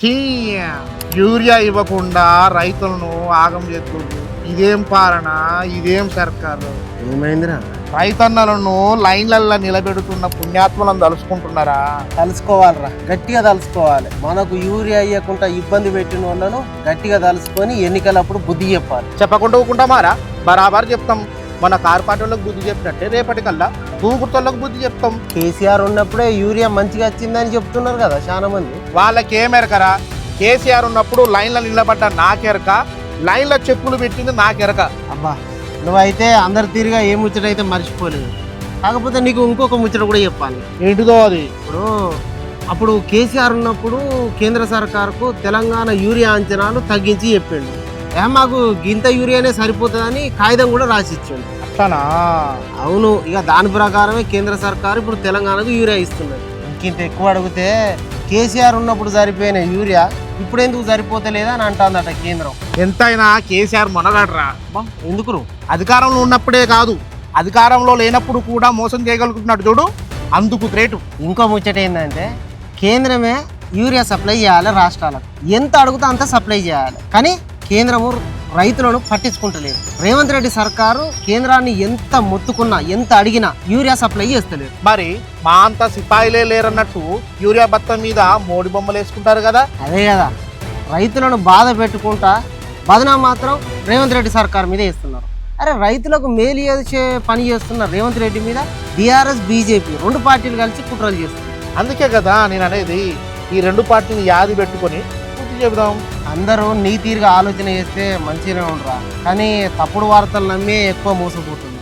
చీ, యూరియా ఇవ్వకుండా రైతులను ఆగం చేస్తుంది. ఇదేం పాలన, ఇదేం సర్కారు. ఏమైందిరా? రైతన్నలను లైన్లల్లో నిలబెడుతున్న పుణ్యాత్మలను తలుసుకుంటున్నారా? తలుసుకోవాలిరా, గట్టిగా తలుసుకోవాలి. మనకు యూరియా ఇవ్వకుండా ఇబ్బంది పెట్టిన వాళ్ళను గట్టిగా తలుసుకొని ఎన్నికలప్పుడు బుద్ధి చెప్పాలి. చెప్పకుండా ఊకుంటామారా? బరాబర్ చెప్తాం. మన కార్పాటోళ్ళకి బుద్ధి చెప్పినట్టే రేపటికల్లా భూగుర్తోళ్ళకి బుద్ధి చెప్తాం. కేసీఆర్ ఉన్నప్పుడే యూరియా మంచిగా వచ్చిందని చెప్తున్నారు కదా చాలా మంది. వాళ్ళకేమెరకరా? కేసీఆర్ ఉన్నప్పుడు లైన్లో నిలబడ్డ నాకెరక, లైన్లో చెప్పులు పెట్టింది నాకెరక. అబ్బా, నువ్వైతే అందరి తీరుగా ఏ ముచ్చట అయితే మర్చిపోలేదు. కాకపోతే నీకు ఇంకొక ముచ్చట కూడా చెప్పాలి. ఏంటిదో అది? అప్పుడు కేసీఆర్ ఉన్నప్పుడు కేంద్ర సర్కారుకు తెలంగాణ యూరియా అంచనాలు తగ్గించి చెప్పిండు. మాకు గింత యూరియానే సరిపోతుందని కాగితం కూడా రాసిచ్చిండు. అట్లానా? అవును. ఇక దాని ప్రకారమే కేంద్ర సర్కారు ఇప్పుడు తెలంగాణకు యూరియా ఇస్తున్నది. ఇంకింత ఎక్కువ అడిగితే కేసీఆర్ ఉన్నప్పుడు సరిపోయిన యూరియా ఇప్పుడు ఎందుకు సరిపోతలేదా అని అంటుందట కేంద్రం. ఎంతైనా కేసీఆర్ మొనగాడరా. ఎందుకు? అధికారంలో ఉన్నప్పుడే కాదు, అధికారంలో లేనప్పుడు కూడా మోసం చేయగలుగుతున్నాడు చూడు, అందుకు గ్రేటు. ఇంకో ముచ్చట ఏంటంటే కేంద్రమే యూరియా సప్లై చేయాలి రాష్ట్రాలకు. ఎంత అడుగుతా అంత సప్లై చేయాలి. కానీ కేంద్రము రైతులను పట్టించుకుంటలేదు. రేవంత్ రెడ్డి సర్కారు కేంద్రాన్ని ఎంత మొత్తుకున్నా ఎంత అడిగినా యూరియా సప్లై చేస్తలేదు. మరి మా అంత సిపాయిలే లేరన్నట్టు యూరియా బత్తం మీద మోడీ బొమ్మలు వేసుకుంటారు కదా. అదే కదా, రైతులను బాధ పెట్టుకుంటా బదనా మాత్రం రేవంత్ రెడ్డి సర్కార్ మీద వేస్తున్నారు. అరే, రైతులకు మేలు చేసే పని చేస్తున్న రేవంత్ రెడ్డి మీద బీఆర్ఎస్ బీజేపీ రెండు పార్టీలు కలిసి కుట్రలు చేస్తున్నారు. అందుకే కదా నేను అనేది, ఈ రెండు పార్టీని యాది పెట్టుకొని చెబుదాం. అందరూ నీ తీరుగా ఆలోచన చేస్తే మంచిగానే ఉండరా, కానీ తప్పుడు వార్తలు నమ్మి ఎక్కువ మోసపోతుంది.